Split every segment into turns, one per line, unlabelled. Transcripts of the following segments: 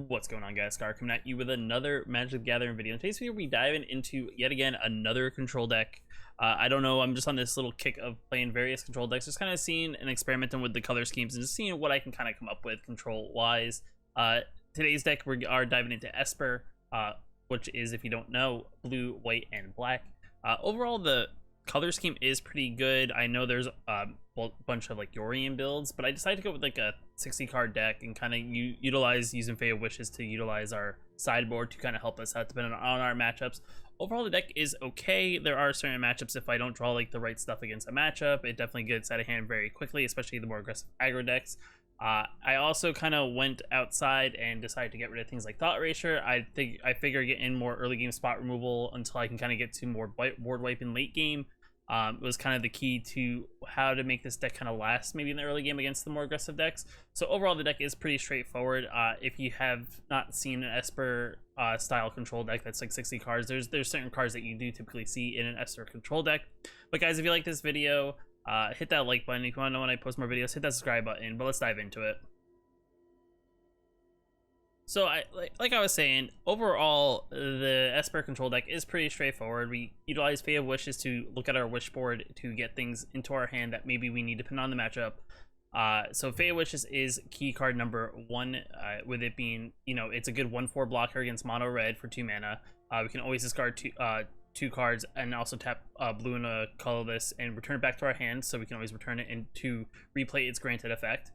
What's going on, guys? Scar coming at you with another Magic the Gathering video. In today's video, we're diving into yet again another control deck. I don't know, I'm just on this little kick of playing various control decks, just kind of seeing and experimenting with the color schemes and just seeing what I can kind of come up with control wise. Today's deck we are diving into Esper, which is, if you don't know, blue, white, and black. Overall, the color scheme is pretty good. I know there's a bunch of like Yorian builds, but I decided to go with like a 60 card deck and kind of utilize using Fey of Wishes to utilize our sideboard to kind of help us out depending on our matchups. Overall, the deck is okay. There are certain matchups, if I don't draw like the right stuff against a matchup, it definitely gets out of hand very quickly, especially the more aggressive aggro decks. I also kind of went outside and decided to get rid of things like Thought Erasure. I figure get in more early game spot removal until I can kind of get to more board wipe in late game. It was kind of the key to how to make this deck kind of last maybe in the early game against the more aggressive decks. So overall, the deck is pretty straightforward. If you have not seen an Esper style control deck that's like 60 cards, there's certain cards that you do typically see in an Esper control deck. But guys, if you like this video, hit that like button. If you want to know when I post more videos, hit that subscribe button. But let's dive into it. So like I was saying, overall, the Esper control deck is pretty straightforward. We utilize Fey of Wishes to look at our wish board to get things into our hand that maybe we need depending on the matchup. So Fey of Wishes is key card number 1, with it being, you know, it's a good 1/4 blocker against mono red for 2 mana. We can always discard two cards and also tap blue and a colorless and return it back to our hand, so we can always return it and to replay its granted effect.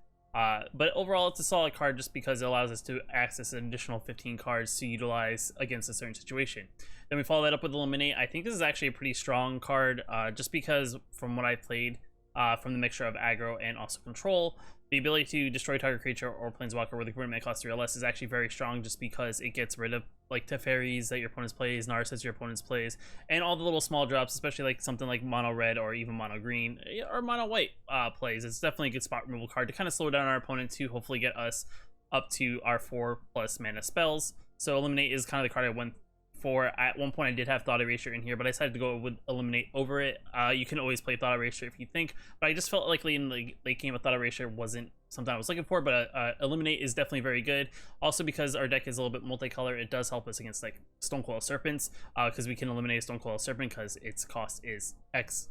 But overall, it's a solid card just because it allows us to access an additional 15 cards to utilize against a certain situation. Then we follow that up with Eliminate. I think this is actually a pretty strong card, just because from what I played, from the mixture of aggro and also control, the ability to destroy target creature or planeswalker with a converted mana cost 3 or less is actually very strong, just because it gets rid of like Teferis that your opponents plays, Narcissist your opponents plays, and all the little small drops, especially like something like mono red or even mono green or mono white plays. It's definitely a good spot removal card to kind of slow down our opponent to hopefully get us up to our 4+ mana spells. So Eliminate is kind of the card I went for. At one point I did have Thought Erasure in here, but I decided to go with Eliminate over it. You can always play Thought Erasure if you think, but I just felt like in the late game, a Thought Erasure wasn't something I was looking for, but Eliminate is definitely very good. Also, because our deck is a little bit multicolor, it does help us against like Stonecoil Serpents, because we can eliminate a Stonecoil Serpent because its cost is X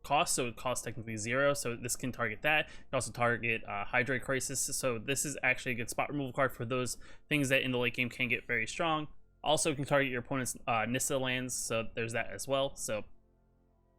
cost, so it costs technically 0, so this can target that. It can also target Hydroid Crisis, so this is actually a good spot removal card for those things that in the late game can get very strong. Also can target your opponent's Nissa lands, so there's that as well. So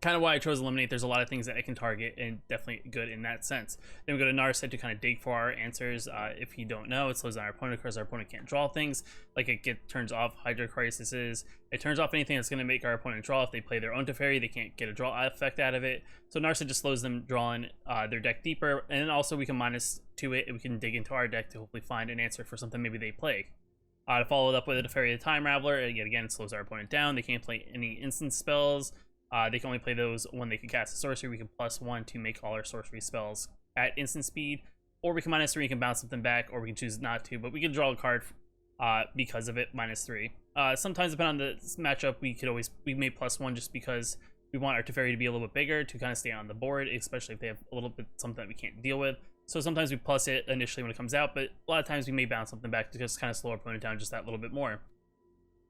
kind of why I chose Eliminate. There's a lot of things that it can target and definitely good in that sense. Then we go to Narset to kind of dig for our answers. If you don't know, it slows down our opponent because our opponent can't draw things. Like it turns off Hydro Crises. It turns off anything that's going to make our opponent draw. If they play their own Teferi, they can't get a draw effect out of it. So Narset just slows them drawing their deck deeper. And then also we can -2 it and we can dig into our deck to hopefully find an answer for something maybe they play. To follow it up with a Teferi the Time Raveler, yet again, it slows our opponent down. They can't play any instant spells. They can only play those when they can cast a sorcery. We can +1 to make all our sorcery spells at instant speed, or we can -3 and can bounce something back, or we can choose not to, but we can draw a card because of it, -3. Sometimes, depending on the matchup, we may +1 just because we want our Teferi to be a little bit bigger to kind of stay on the board, especially if they have a little bit something that we can't deal with. So sometimes we plus it initially when it comes out, but a lot of times we may bounce something back to just kind of slow our opponent down just that little bit more.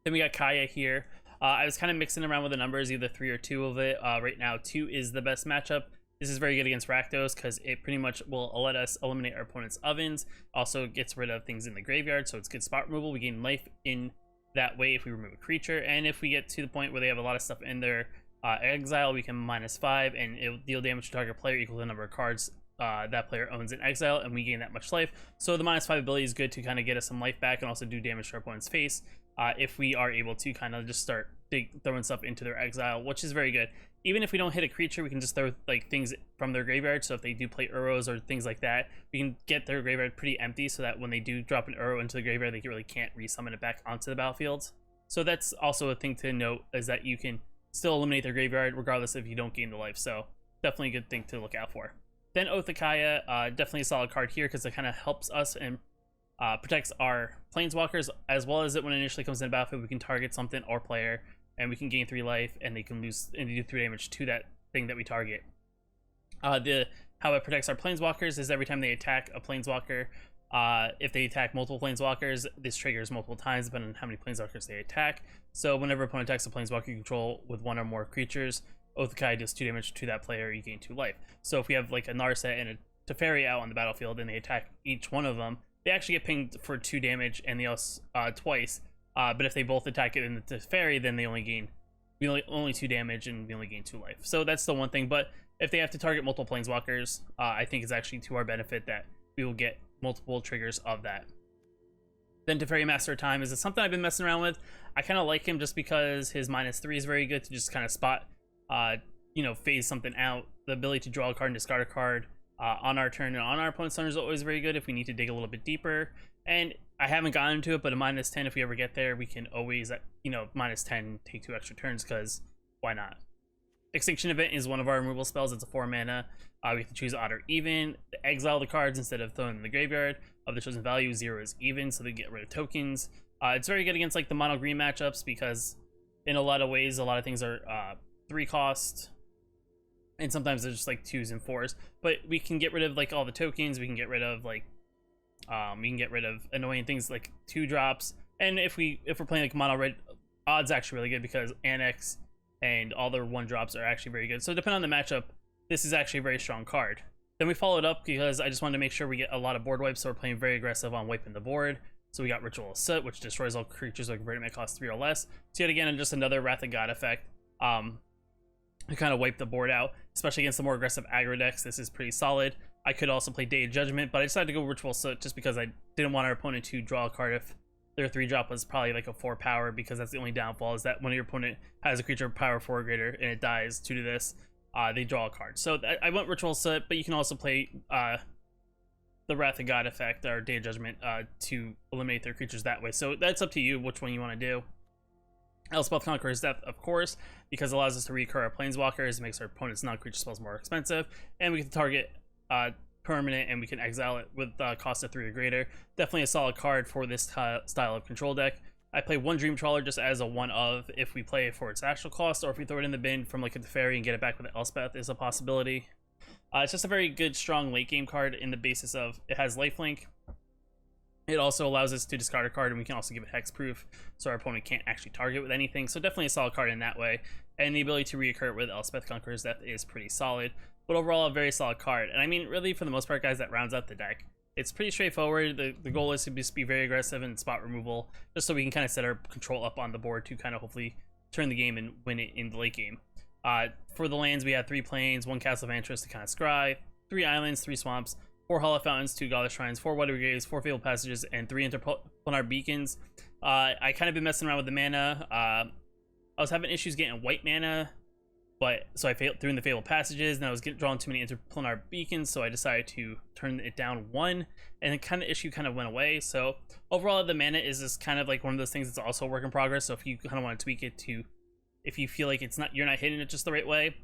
Then we got Kaya here. I was kind of mixing around with the numbers, either 3 or 2 of it. Right now, 2 is the best matchup. This is very good against Rakdos because it pretty much will let us eliminate our opponent's ovens. Also gets rid of things in the graveyard, so it's good spot removal. We gain life in that way if we remove a creature. And if we get to the point where they have a lot of stuff in their exile, we can -5 and it'll deal damage to target player equal to the number of cards that player owns in exile, and we gain that much life. So the -5 ability is good to kind of get us some life back and also do damage to our opponent's face if we are able to kind of just start throwing stuff into their exile, which is very good. Even if we don't hit a creature, we can just throw like things from their graveyard. So if they do play Uros or things like that, we can get their graveyard pretty empty so that when they do drop an Uro into the graveyard, they really can't resummon it back onto the battlefield. So that's also a thing to note, is that you can still eliminate their graveyard regardless if you don't gain the life. So definitely a good thing to look out for. Then Oath of Kaya, definitely a solid card here because it kind of helps us and protects our planeswalkers, as well as it when it initially comes into battlefield, we can target something or player, and we can gain 3 life, and they can lose and do 3 damage to that thing that we target. How it protects our planeswalkers is every time they attack a planeswalker, If they attack multiple planeswalkers, this triggers multiple times depending on how many planeswalkers they attack. So whenever opponent attacks a planeswalker you control with one or more creatures, Oath of Kai does 2 damage to that player, you gain 2 life. So if we have like a Narset and a Teferi out on the battlefield and they attack each one of them, they actually get pinged for 2 damage and they also twice. But if they both attack it in the Teferi, then they only gain only 2 damage and we only gain 2 life. So that's the one thing. But if they have to target multiple planeswalkers, I think it's actually to our benefit that we will get multiple triggers of that. Then Teferi Master of Time is something I've been messing around with. I kind of like him just because his -3 is very good to just kind of spot, phase something out. The ability to draw a card and discard a card on our turn and on our opponent's turn is always very good if we need to dig a little bit deeper. And I haven't gotten into it, but a -10, if we ever get there, we can always, -10, take 2 extra turns, because why not? Extinction Event is one of our removal spells. It's a 4 mana. We have to choose odd or even. Exile the cards instead of throwing them in the graveyard. Of the chosen value, 0 is even, so they get rid of tokens. It's very good against like the mono green matchups because in a lot of ways, a lot of things are 3 cost, and sometimes they're just like 2s and 4s. But we can get rid of like all the tokens. We can get rid of like annoying things like 2 drops. And if we're playing like mono red, Odd's actually really good because Annex and all their 1 drops are actually very good. So depending on the matchup, this is actually a very strong card. Then we followed up because I just wanted to make sure we get a lot of board wipes, so we're playing very aggressive on wiping the board. So we got Ritual of Soot, which destroys all creatures with converted mana cost 3 or less. So yet again, just another Wrath of God effect to kind of wipe the board out, especially against the more aggressive aggro decks. This is pretty solid. I could also play Day of Judgment, but I decided to go Ritual of Soot just because I didn't want our opponent to draw a card if their 3-drop was probably like a 4 power, because that's the only downfall is that when your opponent has a creature power 4 or greater and it dies due to this, they draw a card. So I went Ritual Soot, but you can also play the Wrath of God effect or Day of Judgment to eliminate their creatures that way. So that's up to you which one you want to do. Elspeth Conqueror's Death, of course, because it allows us to recur our planeswalkers, makes our opponent's non-creature spells more expensive, and we can target permanent and we can exile it with cost of 3 or greater. Definitely a solid card for this style of control deck. I play 1 Dream Trawler just as a 1-of if we play it for its actual cost, or if we throw it in the bin from like a Teferi and get it back with Elspeth is a possibility. It's just a very good, strong late game card in the basis of it has lifelink. It also allows us to discard a card, and we can also give it hexproof, so our opponent can't actually target with anything. So definitely a solid card in that way. And the ability to reoccur it with Elspeth Conqueror's Death is pretty solid. But overall, a very solid card. And I mean, really, for the most part, guys, that rounds out the deck. It's pretty straightforward. The goal is to just be very aggressive and spot removal, just so we can kind of set our control up on the board to kind of hopefully turn the game and win it in the late game. For the lands, we have 3 plains, 1 Castle of Antris to kind of scry, 3 islands, 3 swamps, 4 Hollow Fountains, 2 Godless Shrines, 4 Watery Graves, 4 Fabled Passages, and 3 Interplanar Beacons. I kind of been messing around with the mana. I was having issues getting white mana, so I threw in the Fabled Passages, and I was drawing too many Interplanar Beacons, so I decided to turn it down 1, and the kind of issue kind of went away. So overall, the mana is just kind of like one of those things that's also a work in progress. So if you kind of want to tweak it to, if you feel like you're not hitting it just the right way.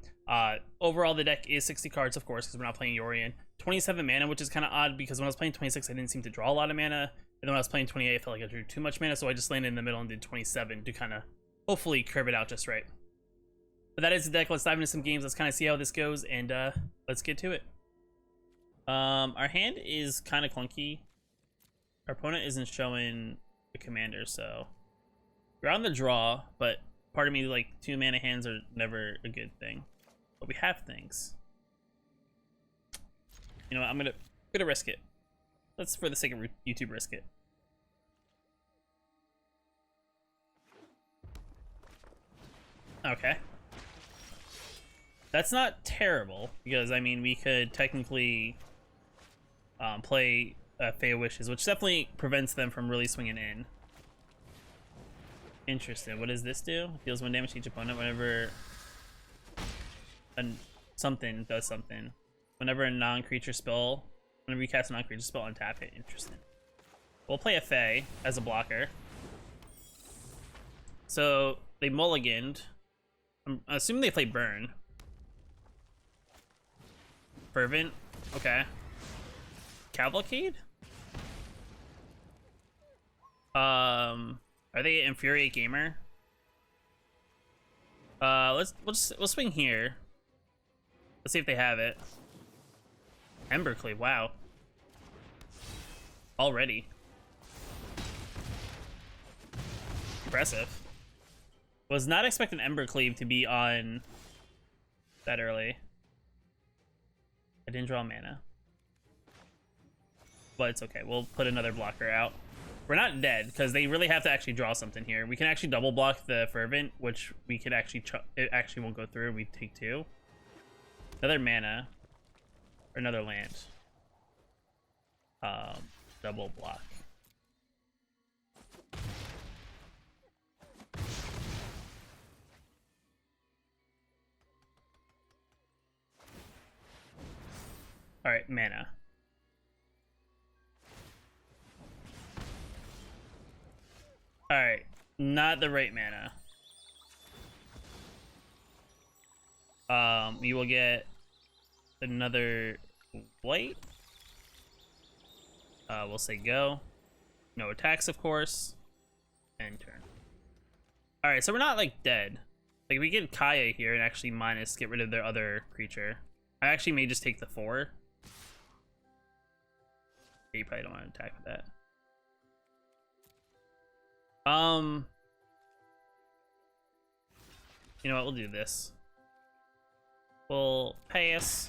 Overall, the deck is 60 cards, of course, because we're not playing Yorion. 27 mana, which is kind of odd because when I was playing 26, I didn't seem to draw a lot of mana. And then when I was playing 28, I felt like I drew too much mana, so I just landed in the middle and did 27 to kind of hopefully curve it out just right. But that is the deck. Let's dive into some games. Let's kind of see how this goes, and let's get to it. Our hand is kind of clunky. Our opponent isn't showing the commander, so we're on the draw, but part of me, like, 2 mana hands are never a good thing. But we have things. You know what, I'm gonna risk it. Let's, for the sake of YouTube, risk it. Okay. That's not terrible, because, I mean, we could technically play Fey Wishes, which definitely prevents them from really swinging in. Interesting. What does this do? Deals 1 damage to each opponent whenever something does something. Whenever a non-creature spell, whenever you cast a non-creature spell, untap it. Interesting. We'll play a Fey as a blocker. So they mulliganed. I'm assuming they play Burn. Fervent. Okay. Cavalcade? Are they Infuriate Gamer? We'll swing here. Let's see if they have it. Embercleave, wow. Already. Impressive. Was not expecting Ember Cleave to be on that early. I didn't draw mana. But it's okay. We'll put another blocker out. We're not dead, because they really have to actually draw something here. We can actually double block the Fervent, which we could actually... it actually won't go through. We take 2. Another mana. Or another land. Double block. Alright, mana. Alright, not the right mana. We will get another white. We'll say go. No attacks, of course. And turn. Alright, so we're not, like, dead. Like, if we get Kaya here and actually minus, get rid of their other creature. I actually may just take the 4. You probably don't want to attack with that. You know what, we'll do this. We'll pass.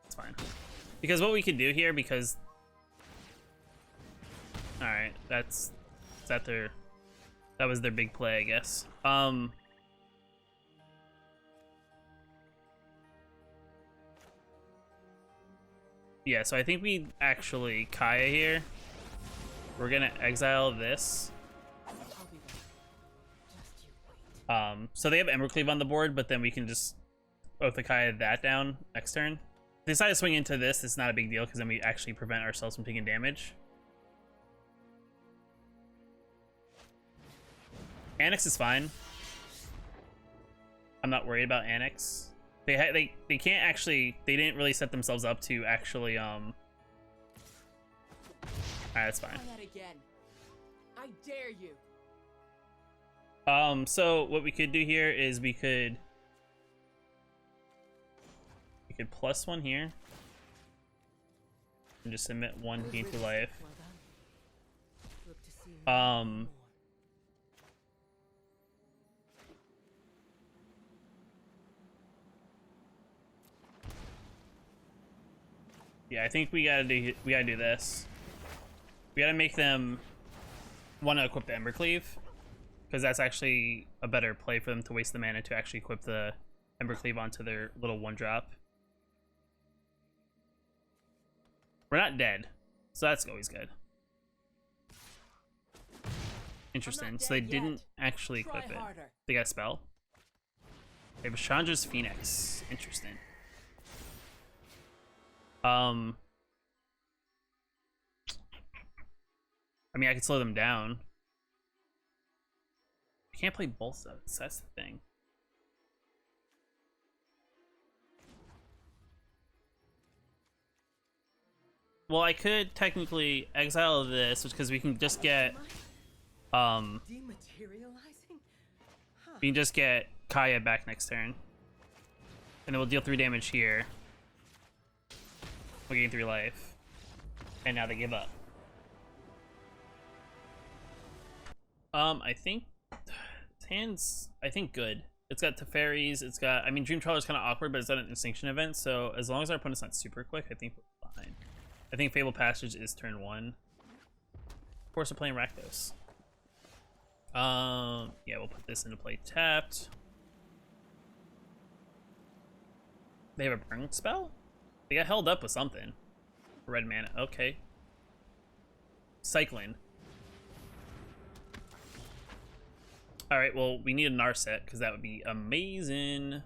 It's fine. Because what we can do here, because... Alright, that was their big play, I guess. Yeah, so I think we actually Kaya here. We're gonna exile this. So they have Embercleave on the board, but then we can just both the Kaya that down next turn. If they decide to swing into this, it's not a big deal because then we actually prevent ourselves from taking damage. Annex is fine. I'm not worried about Annex. They can't actually, they didn't really set themselves up to actually Alright, that's fine.
I dare you.
So what we could do here is we could +1 here and just submit 1 gain for life. Yeah, I think we gotta do this. We gotta make them want to equip the Embercleave, because that's actually a better play for them to waste the mana to actually equip the Embercleave onto their little 1-drop. We're not dead, so that's always good. Interesting. So they didn't actually equip it. They got a spell. They have a Chandra's Phoenix. Interesting. I mean, I could slow them down. I can't play both of those. That's the thing. Well, I could technically exile this, because we can just get we can just get Kaya back next turn, and then we'll deal 3 damage here. We'll gain 3 life, and now they give up. I think his hand's, good. It's got Teferis, it's got, I mean, Dream Trawler's kind of awkward, but it's not an Extinction event, so as long as our opponent's not super quick, I think we're fine. I think Fable Passage is turn 1. Of course, we're playing Rakdos. Yeah, we'll put this into play tapped. They have a burn spell? They got held up with something. Red mana, okay. Cycling. Alright, well, we need a Narset, because that would be amazing.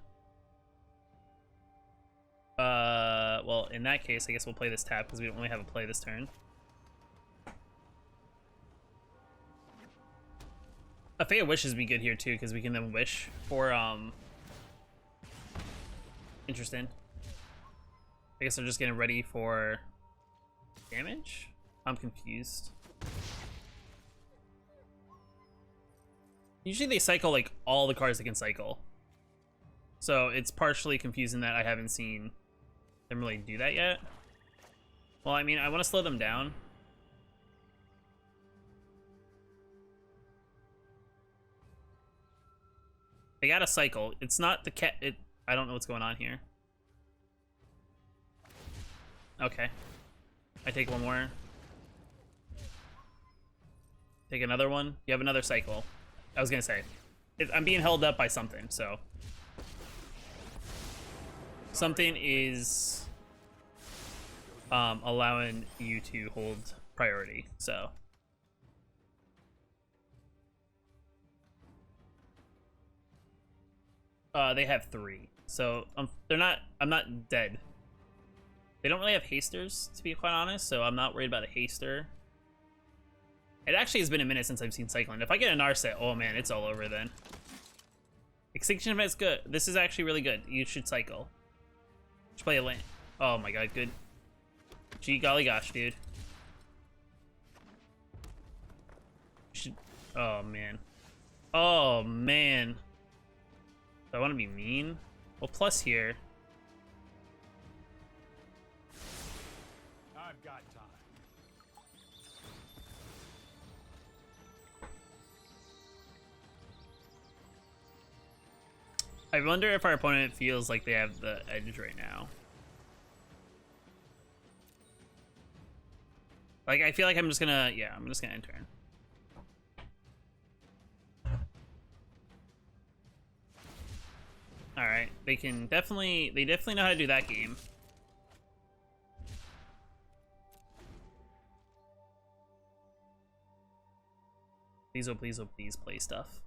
Well, in that case, I guess we'll play this tap, because we don't really have a play this turn. A Fey of Wishes would be good here, too, because we can then wish for, interesting. I guess they're just getting ready for damage? I'm confused. Usually they cycle, like, all the cards they can cycle. So it's partially confusing that I haven't seen them really do that yet. Well, I mean, I want to slow them down. They got a cycle. It's not the cat. I don't know what's going on here. Okay. I take one more. Take another one. You have another cycle. I was gonna say. I'm being held up by something, so. Something is allowing you to hold priority, so. They have 3, so they're not. I'm not dead. They don't really have hasters, to be quite honest, so I'm not worried about a haster. It actually has been a minute since I've seen cycling. If I get a Narset, oh man, it's all over then. Extinction Event's good. This is actually really good. You should cycle. You should play a lane. Oh my god, good. Gee golly gosh, dude. You should. Oh man. Oh man. Do I want to be mean? Well, plus here.
I've got time.
I wonder if our opponent feels like they have the edge right now. Like, I feel like I'm just gonna, yeah, I'm just gonna end turn. All right, they definitely know how to do that game. Please, oh please play stuff.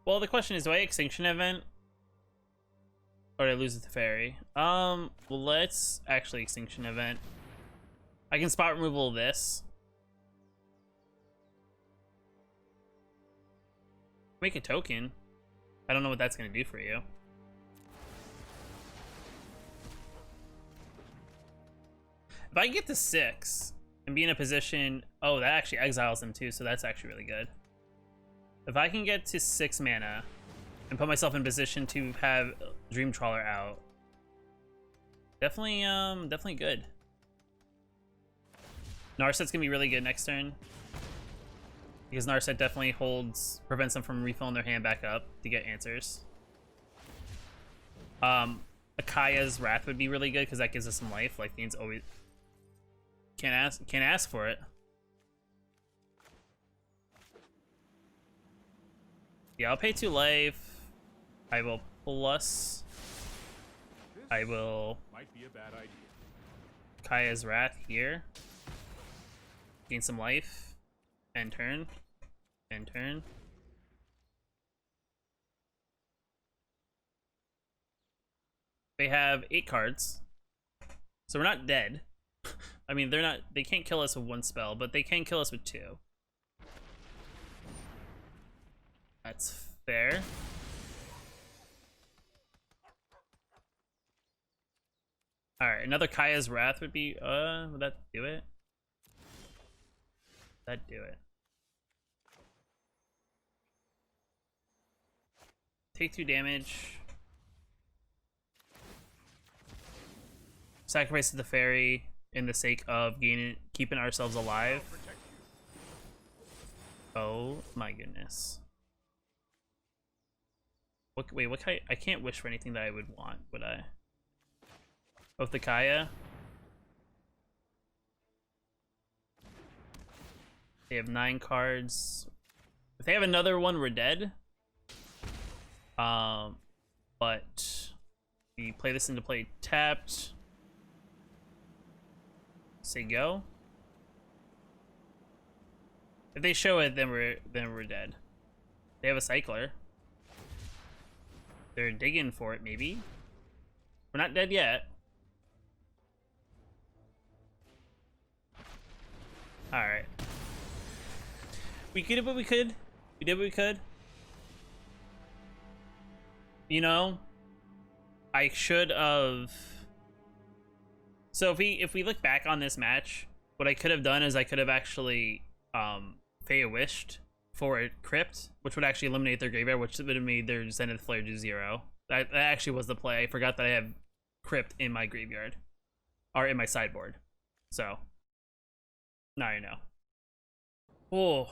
Well, the question is, do I Extinction Event? Or did I lose it to Fairy? Well, let's actually Extinction Event. I can spot removal this. Make a token. I don't know what that's gonna do for you. If I can get to 6 and be in a position, oh, that actually exiles them too, so that's actually really good. If I can get to 6 mana and put myself in position to have Dream Trawler out, definitely good. Narset's gonna be really good next turn, because Narset definitely prevents them from refilling their hand back up to get answers. Akaya's Wrath would be really good because that gives us some life. Like, Fiend's always can't ask for it. Yeah, I'll pay 2 life. I will plus. I will.
Might be a bad idea.
Kaya's Wrath here. Gain some life. End turn. End turn. They have 8 cards, so we're not dead. I mean, they can't kill us with 1 spell, but they can kill us with 2. That's fair. Alright, another Kaya's Wrath would be, would that do it? That'd do it. Take 2 damage. Sacrifice to the Fairy in the sake of keeping ourselves alive. Oh my goodness. Wait, what kind? I can't wish for anything that I would want, would I? Both the Kaya. They have 9 cards. If they have another one, we're dead. But we play this into play tapped. Say go. If they show it, then we're dead. They have a cycler. They're digging for it, maybe. We're not dead yet. Alright. We did what we could. We did what we could. You know, I should have. So if we look back on this match, what I could have done is I could have actually Fey wished for a crypt, which would actually eliminate their graveyard, which would have made their Zenith Flare do 0. That actually was the play. I forgot that I have crypt in my graveyard or in my sideboard. So now you know. Oh,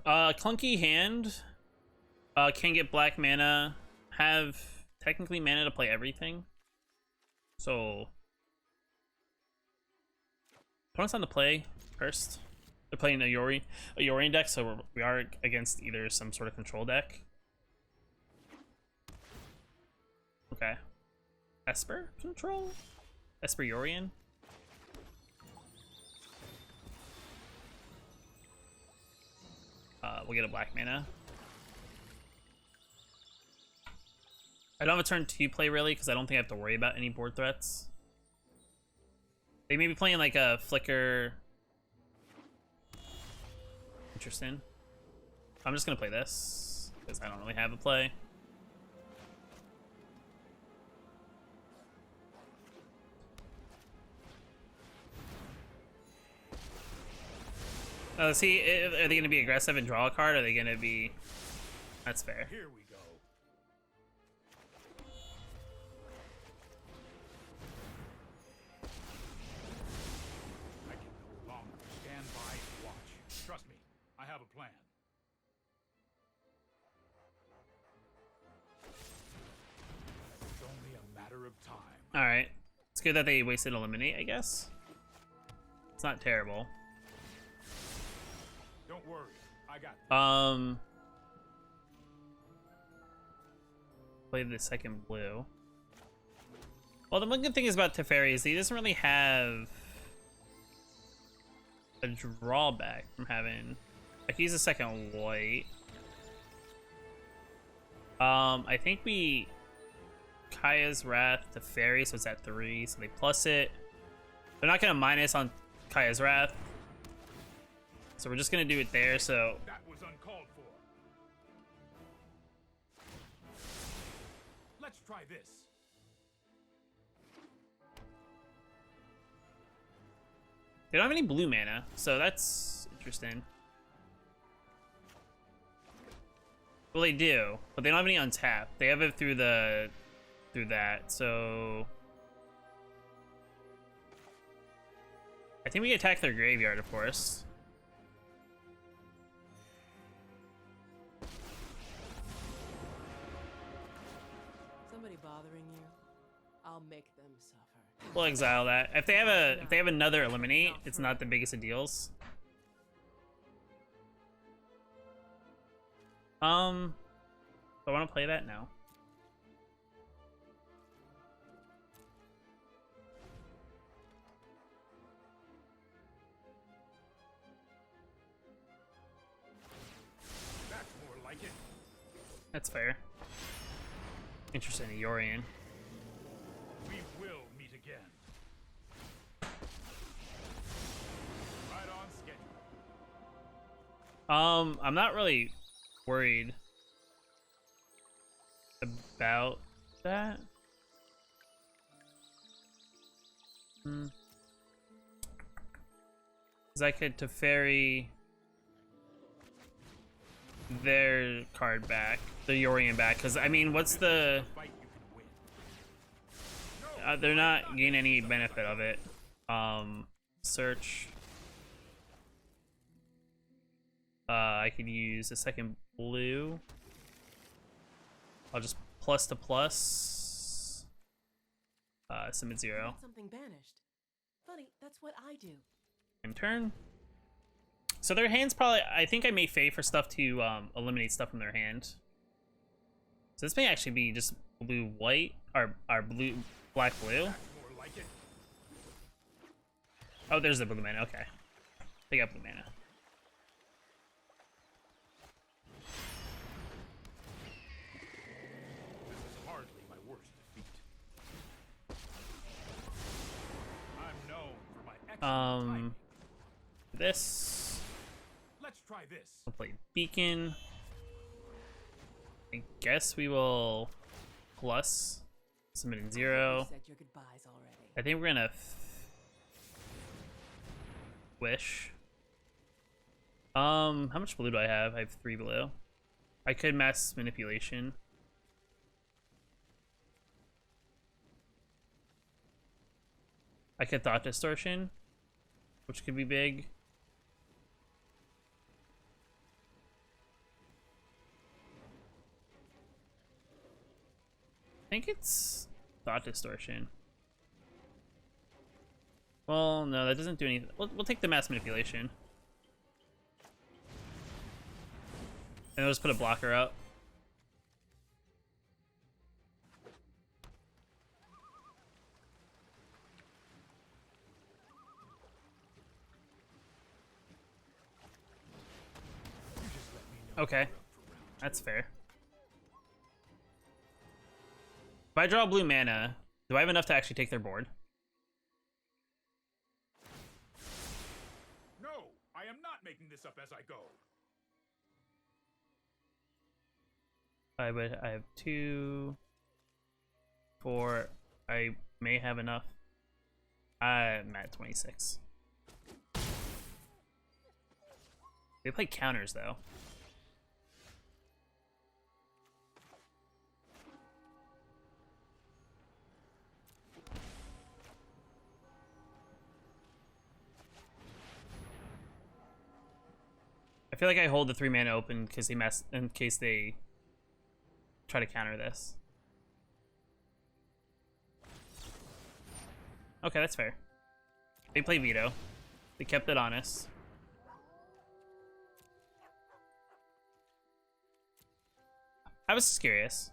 clunky hand. Can get black mana. Have technically mana to play everything. So opponent's on the play first. They're playing a Yorion deck, so we are against either some sort of control deck. Okay. Esper control? Esper Yorion? We'll get a black mana. I don't have a turn 2 play really, because I don't think I have to worry about any board threats. They may be playing like a Flicker. Interesting. I'm just gonna play this, because I don't really have a play. See, are they gonna be aggressive and draw a card? Or are they gonna be... That's fair.
Here we go. I can no longer stand by and watch. Trust me, I have a plan. It's only a matter of time.
Alright. It's good that they wasted Eliminate, I guess. It's not terrible.
Don't worry, I got this.
Play the second blue. Well, the one good thing is about Teferi is he doesn't really have a drawback from having... Like, he's a second white. I think we... Kaya's Wrath Teferi, so it's at 3, so they plus it. They're not gonna minus on Kaya's Wrath. So we're just gonna do it there, so...
That was uncalled for. Let's try this.
They don't have any blue mana, so that's interesting. Well, they do, but they don't have any untapped. They have it through that, so... I think we attack their graveyard, of course.
Somebody bothering you? I'll make them suffer.
We'll exile that. If they have another eliminate, it's not the biggest of deals. Do I want to play that now?
That's more like it.
That's fair. Interesting, Yorion.
We will meet again. Right on schedule.
I'm not really worried about that. Because I could Teferi their card back, the Yorion back. Because I mean, what's the?
Fight you can win.
They're not getting any benefit of it. Search. I could use a second blue. I'll just plus to plus. Summon 0.
Something banished. Funny, that's what I do.
And turn. So their hand's probably... I think I may Fey for stuff to eliminate stuff from their hand. So this may actually be just blue-white, or blue, black-blue.
That's more like it.
Oh, there's the blue mana, okay. They got blue mana.
This is hardly my worst defeat. I'm known for my excellent timing.
This...
Let's try this.
I'll play Beacon. I guess we will plus submitting 0.
Said your goodbyes already.
I think we're gonna Wish. How much blue do I have? I have 3 blue. I could mass manipulation. I could thought distortion, which could be big. I think it's thought distortion. Well, no, that doesn't do anything. We'll take the mass manipulation. And I'll just put a blocker up. Okay, that's fair. If I draw blue mana, do I have enough to actually take their board?
No, I am not making this up as I go.
I have 2, 4. I may have enough. I'm at 26. They play counters though. I feel like I hold the 3 mana open because they mess in case they try to counter this. Okay, that's fair. They play veto. They kept it honest. I was just curious.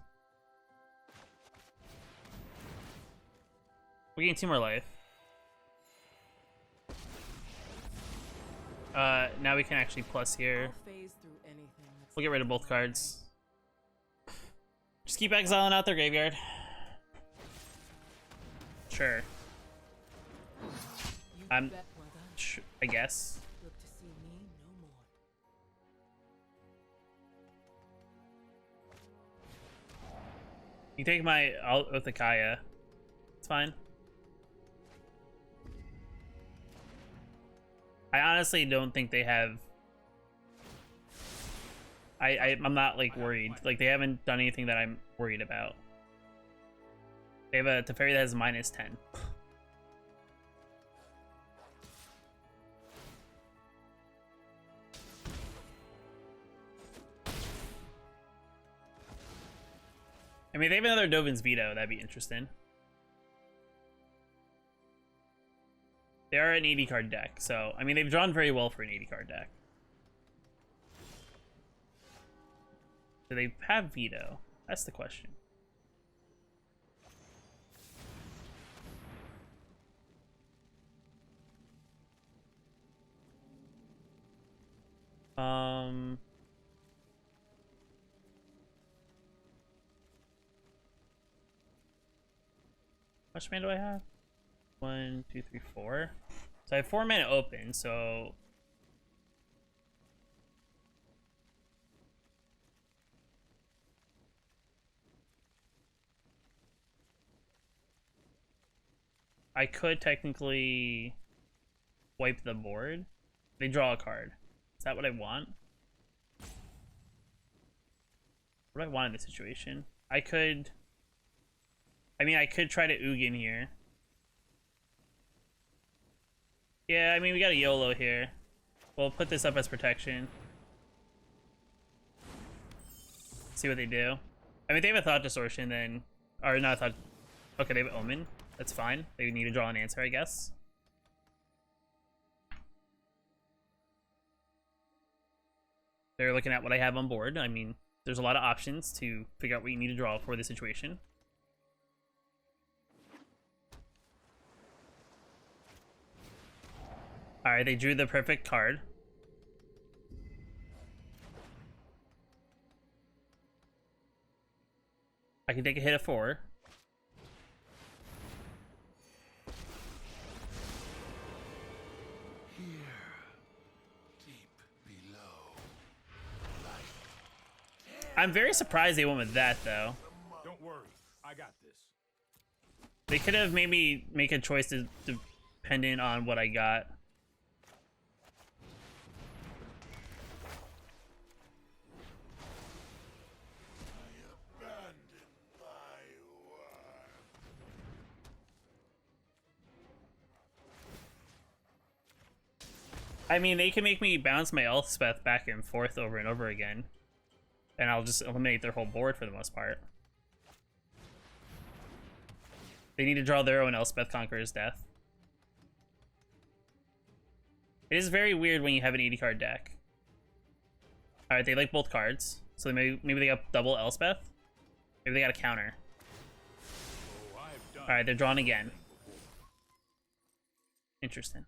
We gain 2 more life. Now we can actually plus here. We'll get rid of both cards. Just keep exiling out their graveyard. Sure. I guess. You take my Othakaya. It's fine. I honestly don't think they have. I'm not like worried. Like they haven't done anything that I'm worried about. They have a Teferi that has -10. I mean, they have another Dovin's Veto. That'd be interesting. They are an 80 card deck, so I mean they've drawn very well for an 80 card deck. Do they have veto? That's the question. How much mana do I have? 1, 2, 3, 4. So I have 4 mana open, so I could technically wipe the board. They draw a card. Is that what I want? What do I want in this situation? I mean, I could try to Ugin here. Yeah, I mean, we got a YOLO here. We'll put this up as protection. See what they do. I mean, they have a Thought Distortion then. Or not a Thought. Okay, they have Omen. That's fine. They need to draw an answer, I guess. They're looking at what I have on board. I mean, there's a lot of options to figure out what you need to draw for the situation. Alright, they drew the perfect card. I can take a hit of 4. I'm very surprised they went with that, though.
Don't worry, I got this.
They could have maybe make a choice dependent on what I got. I mean, they can make me bounce my Elspeth back and forth over and over again, and I'll just eliminate their whole board for the most part. They need to draw their own Elspeth Conqueror's Death. It is very weird when you have an 80 card deck. Alright, they like both cards. So maybe they got double Elspeth? Maybe they got a counter. Alright, they're drawn again. Interesting.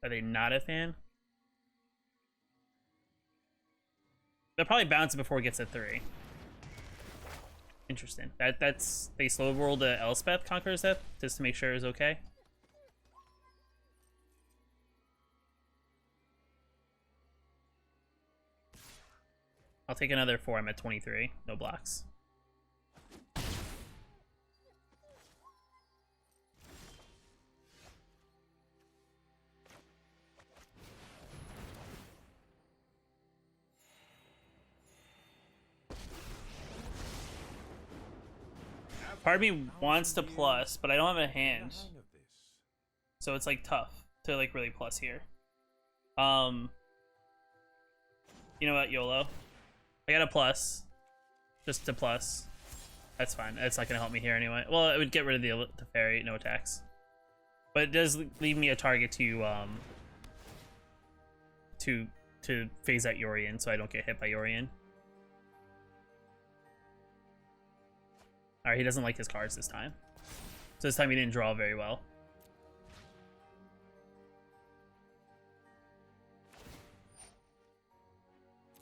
Are they not a fan? They'll probably bounce it before it gets to 3. Interesting. That's they slow rolled the Elspeth Conqueror's Death just to make sure it was okay. I'll take another 4. I'm at 23. No blocks. Part of me wants to plus, but I don't have a hand. So it's like tough to like really plus here. You know what, YOLO? I got a plus. Just a plus. That's fine. That's not gonna help me here anyway. Well, it would get rid of the fairy, no attacks. But it does leave me a target to phase out Yorion so I don't get hit by Yorion. Alright, he doesn't like his cards this time. So this time he didn't draw very well.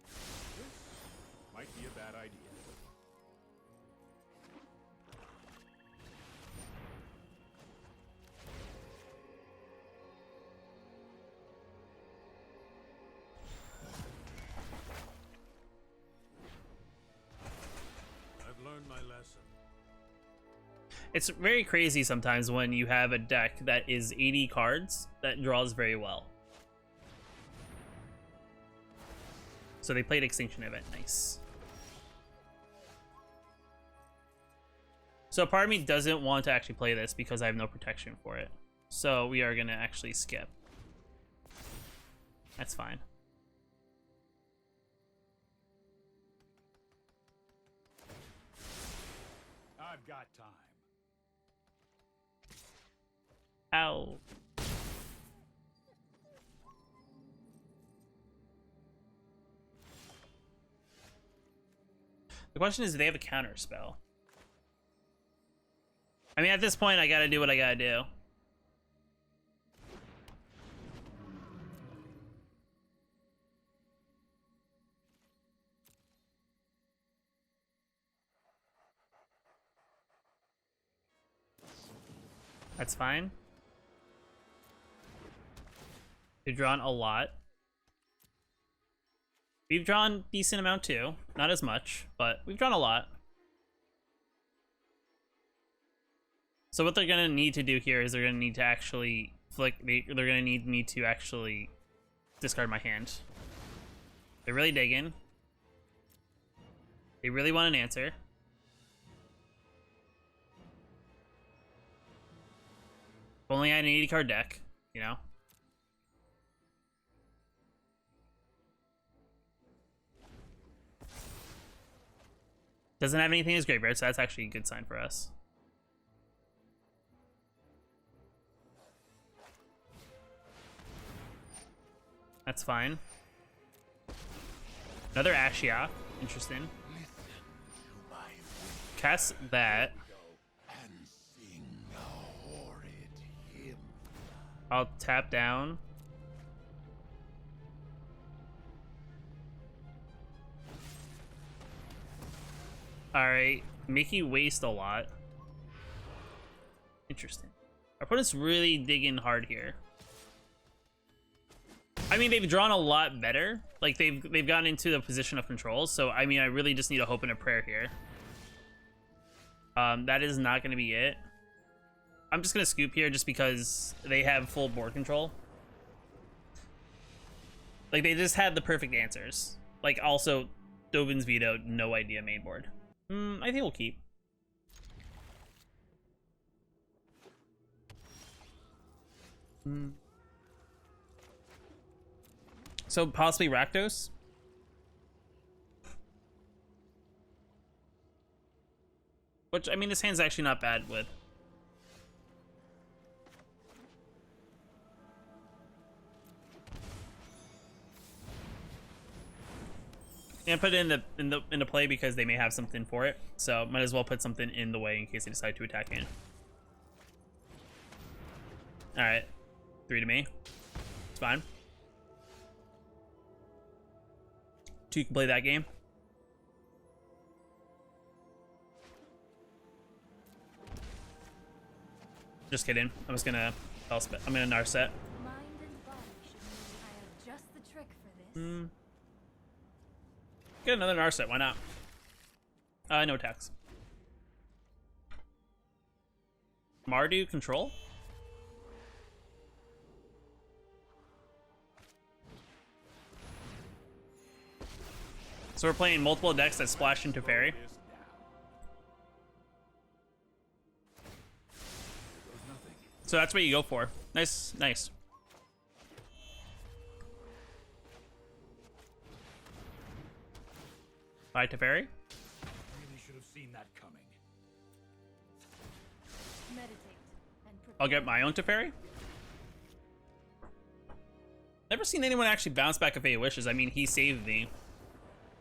This might be a bad idea. I've learned my lesson.
It's very crazy sometimes when you have a deck that is 80 cards that draws very well. So they played Extinction Event. Nice. So part of me doesn't want to actually play this because I have no protection for it. So we are going to actually skip. That's fine.
I've got time.
Ow. The question is, do they have a counter spell? I mean, at this point, I gotta do what I gotta do. That's fine. We've drawn a lot. We've drawn decent amount too. Not as much, but we've drawn a lot. So what they're gonna need to do here is they're gonna need to actually flick. They're gonna need me to actually discard my hand. They're really digging. They really want an answer. If only I had an 80 card deck, you know? Doesn't have anything in his graveyard, so that's actually a good sign for us. That's fine. Another Ashiok. Interesting. Cast that. I'll tap down. Alright. Make you waste a lot. Interesting. Our opponent's really digging hard here. I mean, they've drawn a lot better. Like, they've gotten into the position of control. So, I mean, I really just need a hope and a prayer here. That is not going to be it. I'm just going to scoop here just because they have full board control. Like, they just had the perfect answers. Like, also, Dovin's Veto, no idea main board. I think we'll keep. So possibly Rakdos. Which, I mean, this hand's actually not bad with. Yeah, put it into play because they may have something for it. So might as well put something in the way in case they decide to attack in. All right, 3 to me. It's fine. 2 can play that game. Just kidding. I'm just gonna Elspeth. I'm gonna Narset.
Mind and body should know I have just the trick for this.
Get another Narset. Why not? No attacks. Mardu control. So we're playing multiple decks that splash into Fairy. So that's what you go for. Nice, nice. Bye to Fairy.
Really should have seen that coming.
Meditate and
I'll get my own Teferi. Never seen anyone actually bounce back a Fate of Wishes. I mean, he saved me.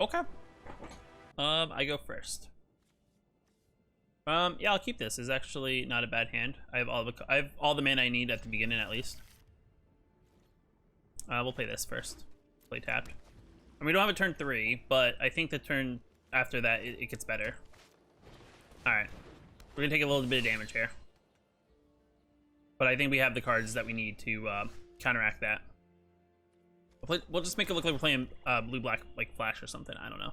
Okay. I go first. Yeah, I'll keep this. It's actually not a bad hand. I have all the mana I need at the beginning, at least. We'll play this first. Play tapped. And we don't have a turn 3, but I think the turn after that it gets better. All right, we're gonna take a little bit of damage here, but I think we have the cards that we need to counteract that. We'll just make it look like we're playing blue-black, like Flash or something. I don't know.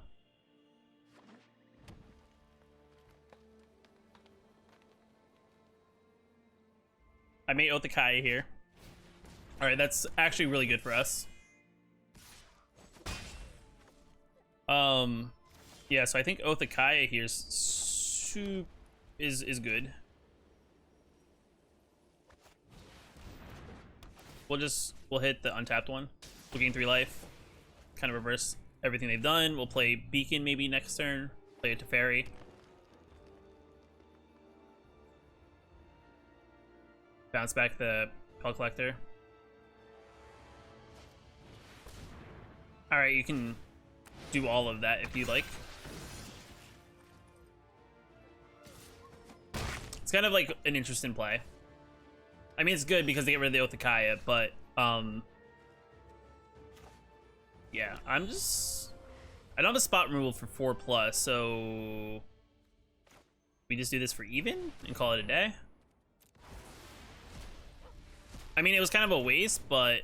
I made Othakaya here. All right, that's actually really good for us. Yeah, so I think Othakaya here is good. We'll hit the untapped one. We'll gain 3 life. Kind of reverse everything they've done. We'll play Beacon maybe next turn. Play it to Fairy. Bounce back the Pell Collector. Alright, you can do all of that if you like. It's kind of like an interesting play. I mean, it's good because they get rid of the Othakaya, but yeah, I don't have a spot removal for 4+, so we just do this for even and call it a day. I mean, it was kind of a waste, but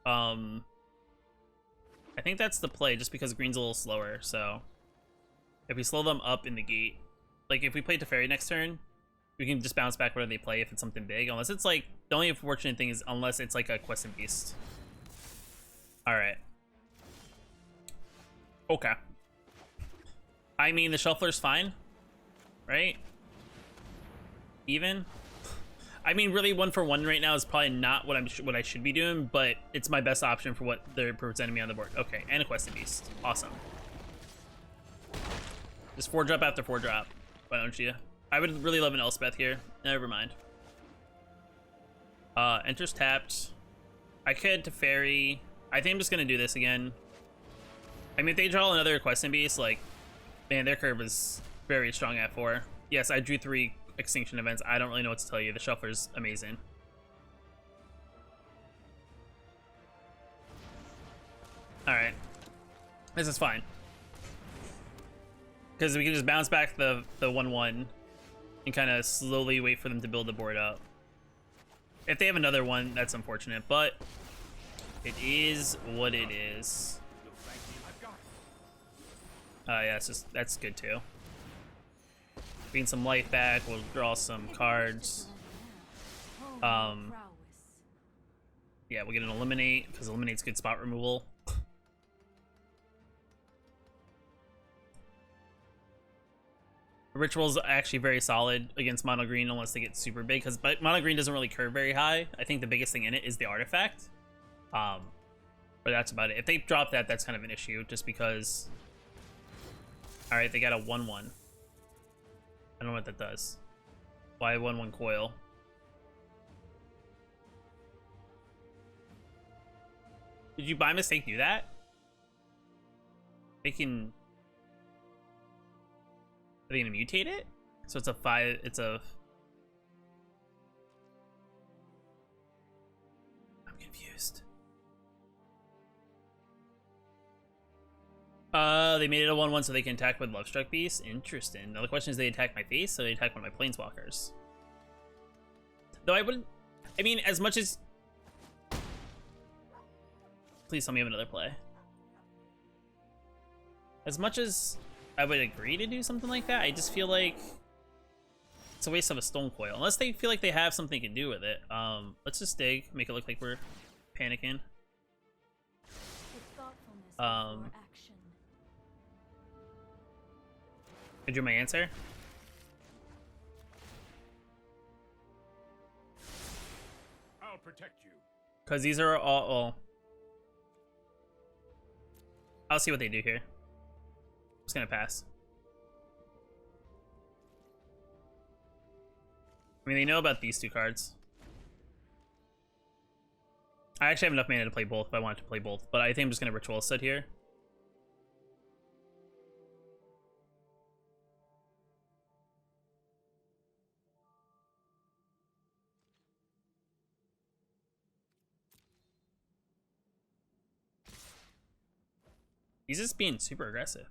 I think that's the play just because green's a little slower. So if we slow them up in the gate, like if we play Teferi next turn, we can just bounce back whatever they play if it's something big. Unless it's like, the only unfortunate thing is unless it's like a Quest and Beast. All right. Okay. I mean, the Shuffler's fine, right? Even. I mean, really, 1-for-1 right now is probably not what I should be doing, but it's my best option for what they're presenting me on the board. Okay, and a Quest and Beast. Awesome. Just 4-drop after 4-drop. Why don't you? I would really love an Elspeth here. Never mind. Enters tapped. I could to Fairy. I think I'm just gonna do this again. I mean, if they draw another Quest and Beast, like, man, their curve is very strong at 4. Yes, I drew 3 Extinction events. I don't really know what to tell you. The Shuffler's amazing. Alright. This is fine. Because we can just bounce back the 1/1 and kind of slowly wait for them to build the board up. If they have another one, that's unfortunate, but it is what it is. Yeah, it's just, that's good too. Gain some life back, we'll draw some cards. Yeah, we'll get an Eliminate, because Eliminate's good spot removal. Ritual's actually very solid against mono green unless they get super big, because mono green doesn't really curve very high. I think the biggest thing in it is the artifact. But But that's about it. If they drop that, that's kind of an issue, just because... Alright, they got a 1-1. I don't know what that does. Why 1-1 coil? Did you by mistake do that? They can... Are they gonna mutate it? So it's a 5... It's a... I'm confused. They made it a 1-1 so they can attack with Lovestruck Beast. Interesting. Now the question is, they attack my face, so they attack one of my Planeswalkers. Though I wouldn't... I mean, as much as... Please tell me I have another play. As much as I would agree to do something like that, I just feel like it's a waste of a Stone Coil. Unless they feel like they have something to do with it. Let's just dig, make it look like we're panicking. I drew my answer.
I'll protect you.
Because these are all... Well, I'll see what they do here. I'm just gonna pass. I mean, they know about these two cards. I actually have enough mana to play both if I wanted to play both, but I think I'm just gonna Ritual Set here. He's just being super aggressive.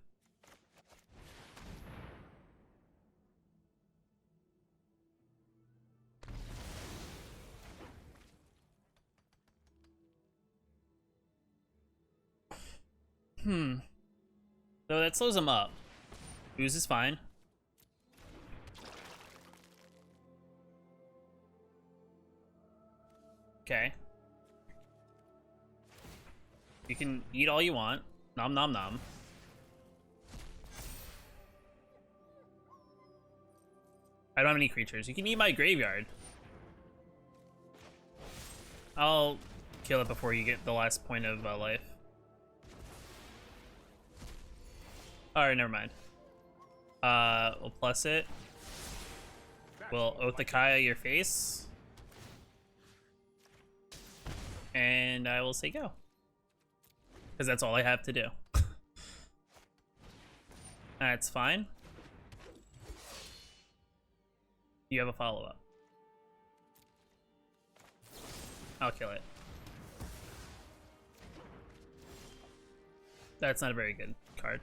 So that slows him up. Ooze is fine. Okay. You can eat all you want. Nom nom nom. I don't have any creatures. You can eat my graveyard. I'll kill it before you get the last point of life. Alright, never mind. We'll plus it. We'll Othakaya your face. And I will say go. Because that's all I have to do. That's fine. You have a follow-up. I'll kill it. That's not a very good card.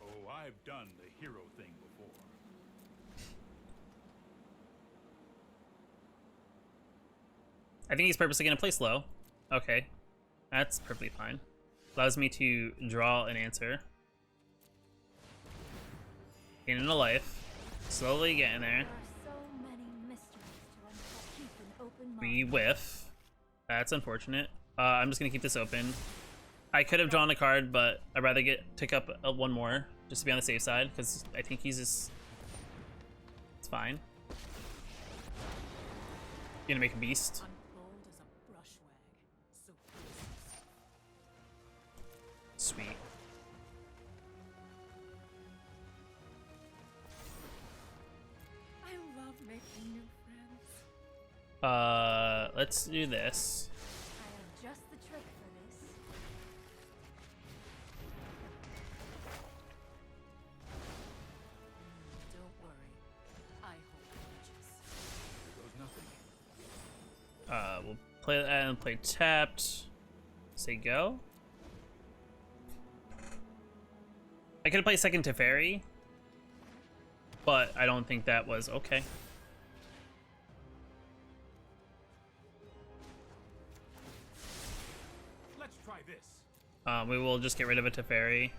Oh, I've done the hero thing before.
I think he's purposely going to play slow. Okay. That's perfectly fine. Allows me to draw an answer. Gain a life. Slowly getting there. We whiff. That's unfortunate. I'm just gonna keep this open. I could have drawn a card, but I'd rather tick up one more just to be on the safe side, because I think he's just... It's fine. Gonna make a beast. Sweet.
I love making new friends.
Let's do this.
I have just the trick for this.
Don't worry. I hold grudges.
There goes nothing.
We'll play that and play tapped. Say go. I could have played second Teferi, but I don't think that was okay.
Let's try this.
We will just get rid of a Teferi.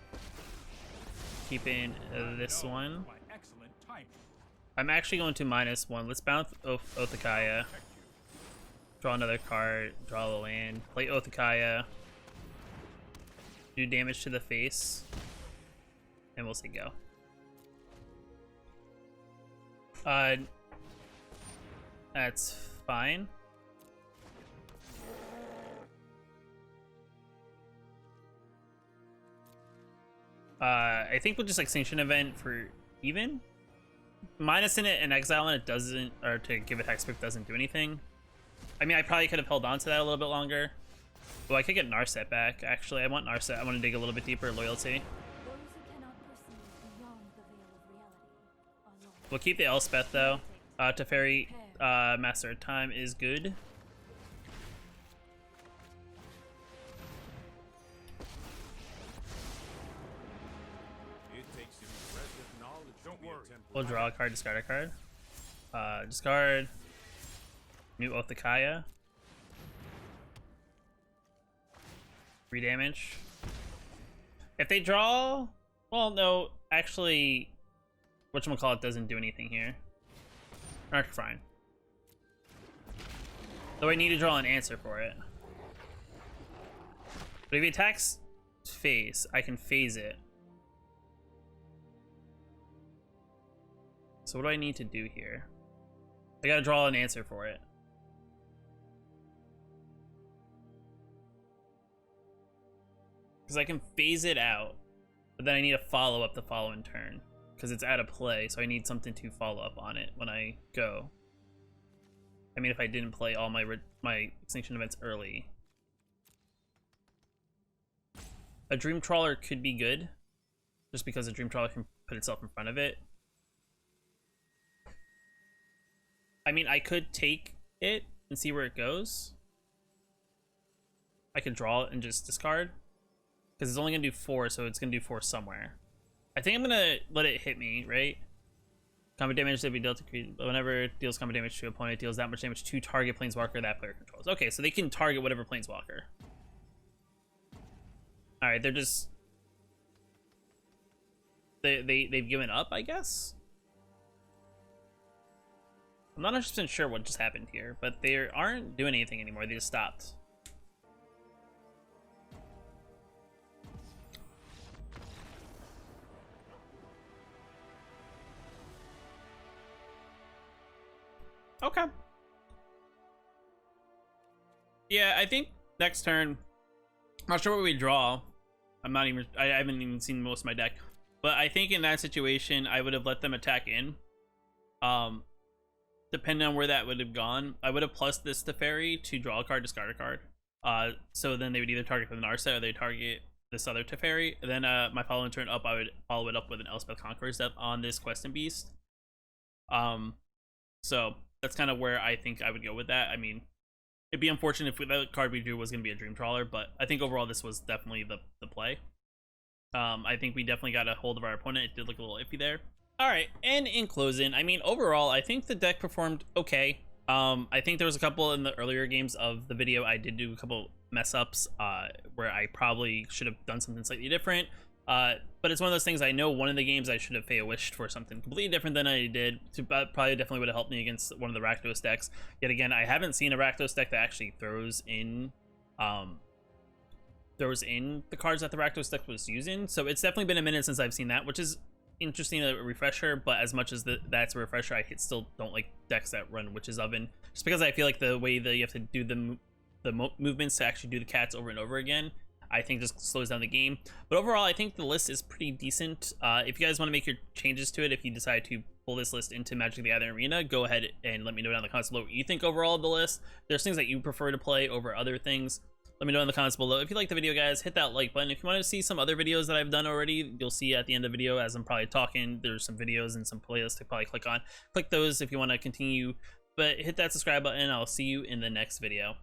Keeping this one.
My excellent timing.
I'm actually going to -1. Let's bounce Othakaya. Draw another card. Draw a land. Play Othakaya. Do damage to the face. And we'll say go. That's fine. I think we'll just Extinction Event for even. Minus in it and Exile in it doesn't, or to give it Hexproof doesn't do anything. I mean, I probably could have held on to that a little bit longer. Well, I could get Narset back, actually. I want Narset. I want to dig a little bit deeper. Loyalty.
Those who cannot perceive beyond the veil of reality are lost.
We'll keep the Elspeth, though. Teferi, Master of Time is good.
It takes impressive knowledge. Don't worry.
We'll draw a card, discard a card. Discard. New Oath to Kaya. 3 damage. If they draw... Well, no. Actually, whatchamacallit doesn't do anything here. Alright, fine. Though I need to draw an answer for it. But if he attacks face, I can phase it. So what do I need to do here? I gotta draw an answer for it. Because I can phase it out, but then I need to follow up the following turn. Because it's out of play, so I need something to follow up on it when I go. I mean, if I didn't play all my Extinction Events early. A Dream Trawler could be good, just because a Dream Trawler can put itself in front of it. I mean, I could take it and see where it goes. I could draw it and just discard. Because it's only going to do 4, so it's going to do 4 somewhere. I think I'm going to let it hit me, right? Combat damage that we dealt to create. Whenever it deals combat damage to an opponent, it deals that much damage to target planeswalker that player controls. Okay, so they can target whatever planeswalker. Alright, they're just... They've given up, I guess? I'm not 100% sure what just happened here, but they aren't doing anything anymore. They just stopped. Okay. Yeah, I think next turn, I'm not sure what we draw. I haven't even seen most of my deck. But I think in that situation, I would have let them attack in. Depending on where that would have gone, I would have plus this Teferi to draw a card, discard a card. So then they would either target the Narset or they target this other Teferi. And then my following turn up, I would follow it up with an Elspeth Conqueror Step on this Questing Beast. So that's kind of where I think I would go with that. I mean, it'd be unfortunate if the card we drew was going to be a Dream Trawler, but I think overall this was definitely the play. I think we definitely got a hold of our opponent. It did look a little iffy there. Alright, and in closing, I mean, overall, I think the deck performed okay. I think there was a couple in the earlier games of the video. I did do a couple mess-ups where I probably should have done something slightly different. But it's one of those things. I know one of the games I should have wished for something completely different than I did. Probably definitely would have helped me against one of the Rakdos decks. Yet again, I haven't seen a Rakdos deck that actually throws in the cards that the Rakdos deck was using. So it's definitely been a minute since I've seen that, which is interesting, a refresher. But as much as that's a refresher, I still don't like decks that run Witch's Oven, just because I feel like the way that you have to do the movements to actually do the cats over and over again, I think just slows down the game. But overall, I think the list is pretty decent. If you guys want to make your changes to it, if you decide to pull this list into Magic the Gathering Arena, go ahead and let me know down in the comments below what you think overall of the list. There's things that you prefer to play over other things. Let me know in the comments below. If you like the video, guys, hit that like button. If you want to see some other videos that I've done already, you'll see at the end of the video as I'm probably talking, there's some videos and some playlists to probably click on. Click those if you want to continue. But hit that subscribe button. I'll see you in the next video.